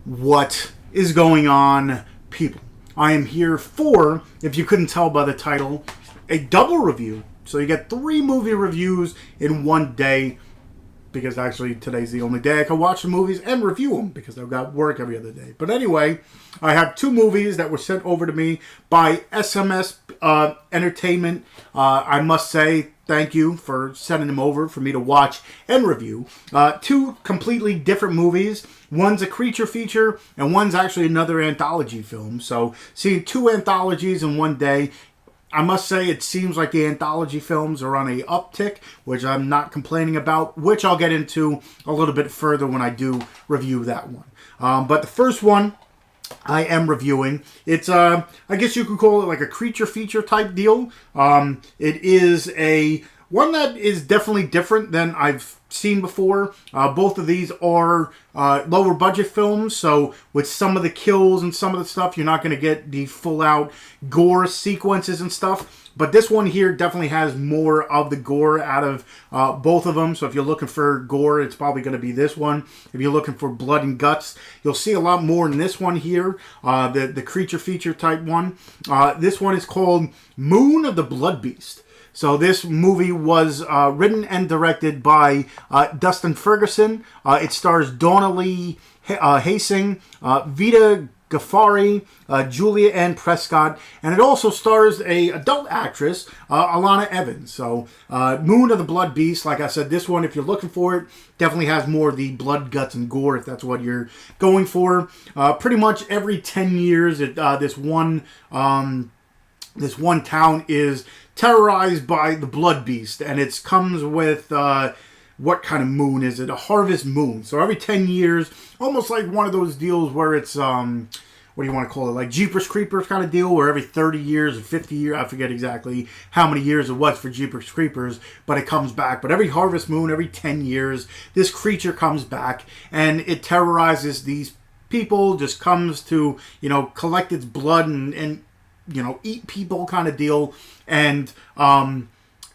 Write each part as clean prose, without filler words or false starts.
What is going on, people? I am here for, if you couldn't tell by the title, a double review. So you get 3 movie reviews in one day, because actually today's the only day I can watch the movies and review them, because I've got work every other day. But anyway, I have 2 movies that were sent over to me by SMSS Entertainment. I must say thank you for sending them over for me to watch and review. 2 completely different movies. One's a creature feature, and one's actually another anthology film. So seeing 2 anthologies in one day, I must say it seems like the anthology films are on a uptick, which I'm not complaining about, which I'll get into a little bit further when I do review that one. But the first one I am reviewing, it's I guess you could call it like a creature feature type deal. It is a one that is definitely different than I've seen before. Both of these are lower budget films, so with some of the kills and some of the stuff, you're not going to get the full out gore sequences and stuff. But this one here definitely has more of the gore out of both of them. So if you're looking for gore, it's probably going to be this one. If you're looking for blood and guts, you'll see a lot more in this one here, the creature feature type one. This one is called Moon of the Blood Beast. So this movie was written and directed by Dustin Ferguson. It stars Dawna Heising, Vida, Ghaffari, Julia Ann Prescott, and it also stars a adult actress, Alana Evans. So Moon of the Blood Beast, like I said, this one, if you're looking for it, definitely has more of the blood, guts, and gore, if that's what you're going for. Pretty much every 10 years, this one town is terrorized by the blood beast, and it comes with what kind of moon is it? A harvest moon. So every 10 years, almost like one of those deals where it's what do you want to call it, like Jeepers Creepers kind of deal, where every 30 years or 50 years, I forget exactly how many years it was for Jeepers Creepers, but it comes back. But every harvest moon, every 10 years, this creature comes back, and it terrorizes these people, just comes to, collect its blood and eat people kind of deal. And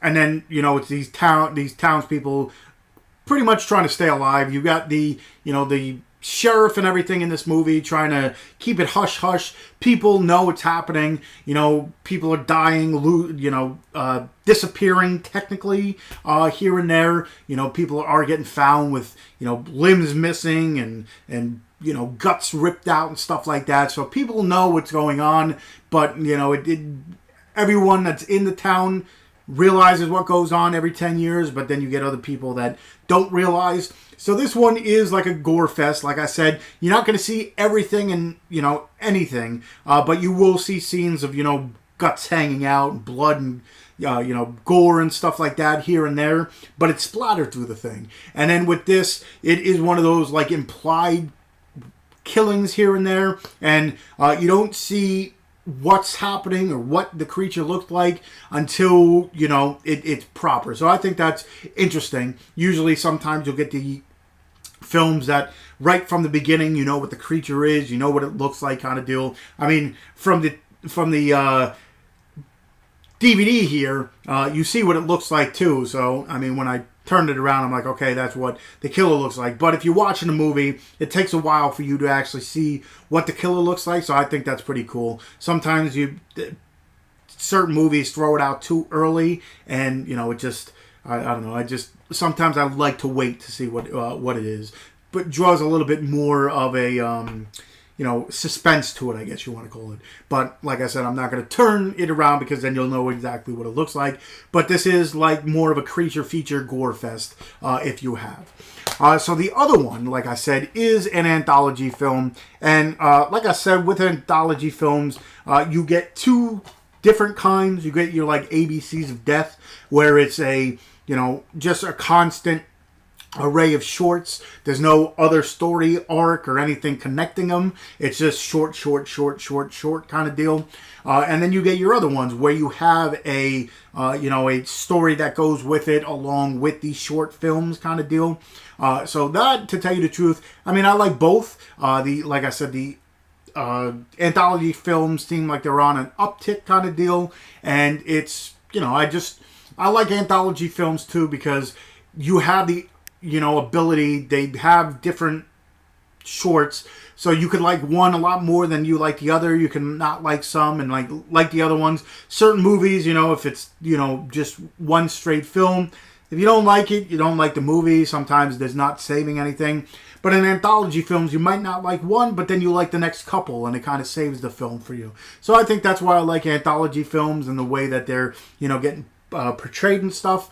then, it's these townspeople pretty much trying to stay alive. You got the sheriff and everything in this movie trying to keep it hush hush. People know it's happening. People are dying, disappearing technically here and there. People are getting found with, limbs missing and guts ripped out and stuff like that. So people know what's going on, but, everyone that's in the town realizes what goes on every 10 years, but then you get other people that don't realize. So this one is like a gore fest. Like I said, you're not going to see everything and, anything, but you will see scenes of, guts hanging out and blood and, gore and stuff like that here and there, but it's splattered through the thing. And then with this, it is one of those like implied killings here and there, and you don't see what's happening or what the creature looked like until it's proper. So I think that's interesting. Usually sometimes you'll get the films that right from the beginning you know what the creature is, you know what it looks like kind of deal. I mean, from the DVD here, you see what it looks like too. So I mean, when I turned it around, I'm like, okay, that's what the killer looks like. But if you're watching a movie, it takes a while for you to actually see what the killer looks like. So I think that's pretty cool. Sometimes certain movies throw it out too early, and it just I don't know. Sometimes I like to wait to see what it is, but draws a little bit more of a suspense to it, I guess you want to call it. But like I said, I'm not going to turn it around because then you'll know exactly what it looks like. But this is like more of a creature feature gore fest if you have. So the other one, like I said, is an anthology film. And like I said, with anthology films, you get 2 different kinds. You get your like ABCs of death, where it's just a constant array of shorts. There's no other story arc or anything connecting them. It's just short kind of deal. And then you get your other ones where you have a story that goes with it along with these short films kind of deal. So that, to tell you the truth, I mean, I like both. Like I said, the anthology films seem like they're on an uptick kind of deal. And it's, I like anthology films too, because you have the ability. They have different shorts. So you could like one a lot more than you like the other. You can not like some and like the other ones. Certain movies, if it's, just one straight film, if you don't like it, you don't like the movie. Sometimes there's not saving anything. But in anthology films, you might not like one, but then you like the next couple, and it kind of saves the film for you. So I think that's why I like anthology films and the way that they're, getting portrayed and stuff.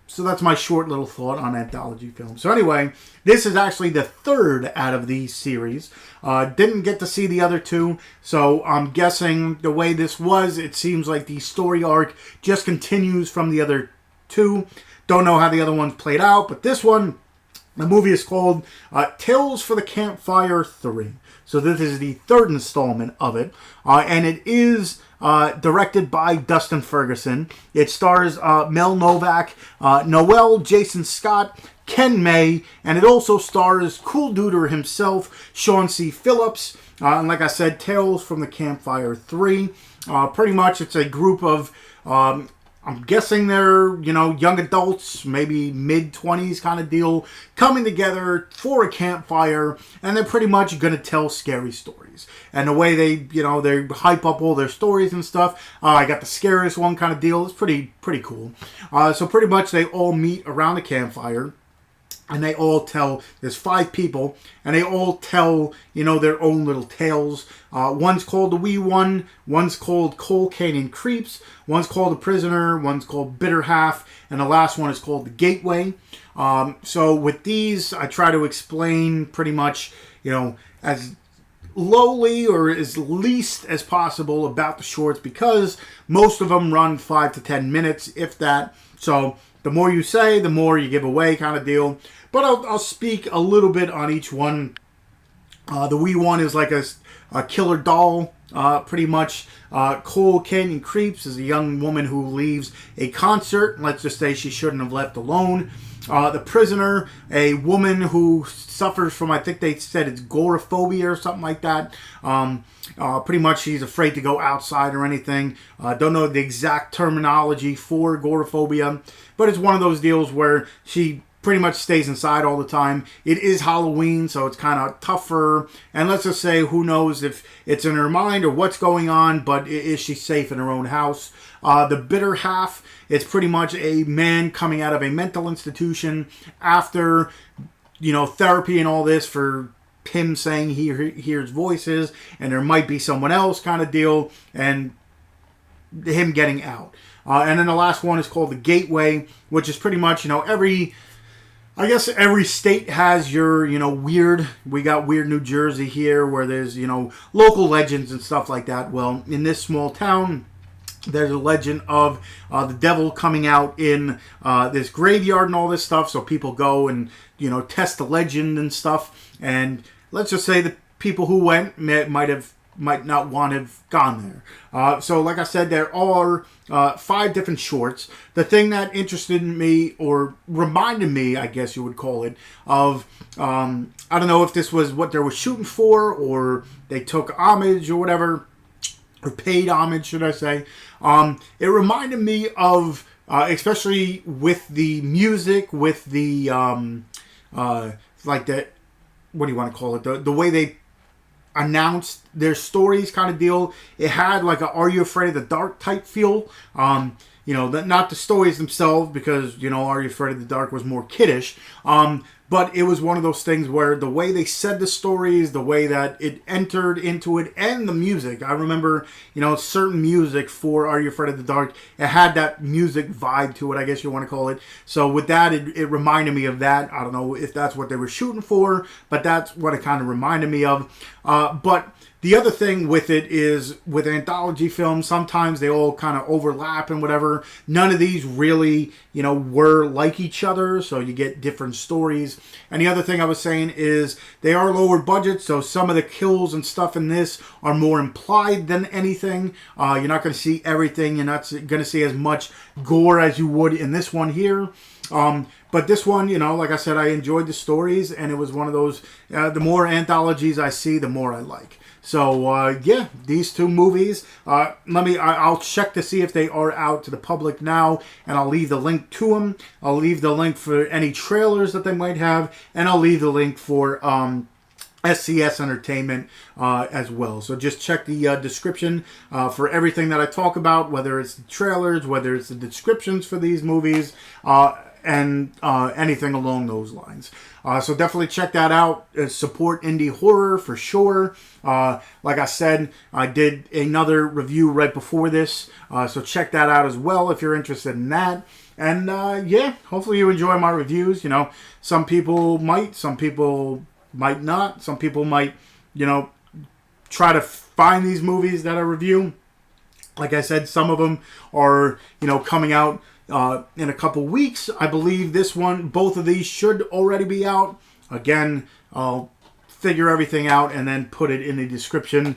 So that's my short little thought on anthology films. So anyway, this is actually the third out of these series. Didn't get to see the other two, so I'm guessing the way this was, it seems like the story arc just continues from the other two. Don't know how the other ones played out, but this one, the movie is called Tales for the Campfire 3. So this is the third installment of it, and it is directed by Dustin Ferguson. It stars Mel Novak, Noel, Jason Scott, Ken May, and it also stars Cool Duder himself, Sean C. Phillips. And like I said, Tales from the Campfire 3. Pretty much it's a group of, I'm guessing they're, young adults, maybe mid-20s kind of deal, coming together for a campfire, and they're pretty much going to tell scary stories. And the way they, they hype up all their stories and stuff, I got the scariest one kind of deal. It's pretty cool. So pretty much they all meet around the campfire. And they all tell, there's 5 people, and they all tell, their own little tales. One's called The Wee One, one's called Coal Canyon Creeps, one's called The Prisoner, one's called Bitter Half, and the last one is called The Gateway. So with these, I try to explain pretty much, as lowly or as least as possible about the shorts, because most of them run 5 to 10 minutes, if that. So the more you say, the more you give away kind of deal. But I'll speak a little bit on each one. The Wee One is like a killer doll, pretty much. Coal Canyon Creeps is a young woman who leaves a concert. Let's just say she shouldn't have left alone. The Prisoner, a woman who suffers from, I think they said it's agoraphobia or something like that. Pretty much she's afraid to go outside or anything. Don't know the exact terminology for agoraphobia, but it's one of those deals where she pretty much stays inside all the time. It is Halloween, so it's kind of tougher. And let's just say, who knows if it's in her mind or what's going on, but is she safe in her own house? The Bitter Half, it's pretty much a man coming out of a mental institution after, therapy and all this for him saying he hears voices and there might be someone else kind of deal, and him getting out. And then the last one is called The Gateway, which is pretty much, I guess every state has your, weird. We got weird New Jersey here where there's, local legends and stuff like that. Well, in this small town, there's a legend of the devil coming out in this graveyard and all this stuff. So people go and, test the legend and stuff. And let's just say the people who went might not want to have gone there. So like I said, there are 5 different shorts. The thing that interested me, or reminded me, I guess you would call it, of, I don't know if this was what they were shooting for, or they took homage or whatever, or paid homage, should I say. It reminded me of, especially with the music, with the, like the, what do you want to call it, the way they announced their stories kind of deal. It had like a Are You Afraid of the Dark type feel. Not the stories themselves, because, Are You Afraid of the Dark was more kiddish. But it was one of those things where the way they said the stories, the way that it entered into it, and the music. I remember, certain music for Are You Afraid of the Dark, it had that music vibe to it, I guess you want to call it. So with that, it reminded me of that. I don't know if that's what they were shooting for, but that's what it kind of reminded me of. But the other thing with it is, with anthology films, sometimes they all kind of overlap and whatever. None of these really, were like each other, so you get different stories. And the other thing I was saying is, they are lower budget, so some of the kills and stuff in this are more implied than anything. You're not going to see everything. You're not going to see as much gore as you would in this one here. But this one, like I said, I enjoyed the stories, and it was one of those, the more anthologies I see, the more I like. So, yeah, these 2 movies, I'll check to see if they are out to the public now, and I'll leave the link to them. I'll leave the link for any trailers that they might have, and I'll leave the link for, SCS Entertainment as well. So just check the description for everything that I talk about, whether it's the trailers, whether it's the descriptions for these movies, and anything along those lines. So definitely check that out. Support indie horror for sure. Like I said, I did another review right before this, so check that out as well if you're interested in that. And yeah, hopefully you enjoy my reviews. You know, some people might, some people might not. Some people might, you know, try to find these movies that I review. Like I said, some of them are, you know, coming out in a couple weeks. I believe both of these should already be out. Again, I'll figure everything out and then put it in the description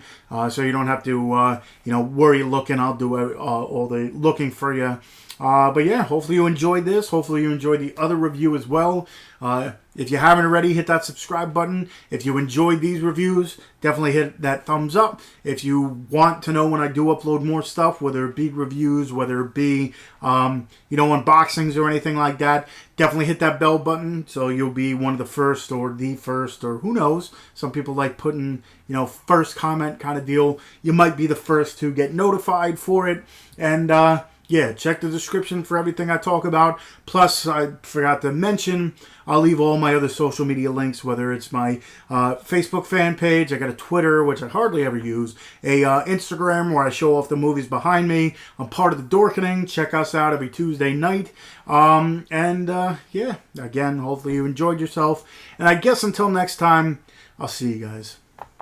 so you don't have to, you know, worry looking. I'll do all the looking for you. But yeah, hopefully you enjoyed this. Hopefully you enjoyed the other review as well. If you haven't already, hit that subscribe button. If you enjoyed these reviews, definitely hit that thumbs up. If you want to know when I do upload more stuff, whether it be reviews, whether it be, you know, unboxings or anything like that, definitely hit that bell button so you'll be one of the first or the first, or who knows. Some people like putting, you know, first comment kind of deal. You might be the first to get notified for it. And, yeah, check the description for everything I talk about. Plus, I forgot to mention, I'll leave all my other social media links, whether it's my Facebook fan page, I got a Twitter, which I hardly ever use, a Instagram where I show off the movies behind me. I'm part of the Dorkening. Check us out every Tuesday night. Yeah, again, hopefully you enjoyed yourself. And I guess until next time, I'll see you guys.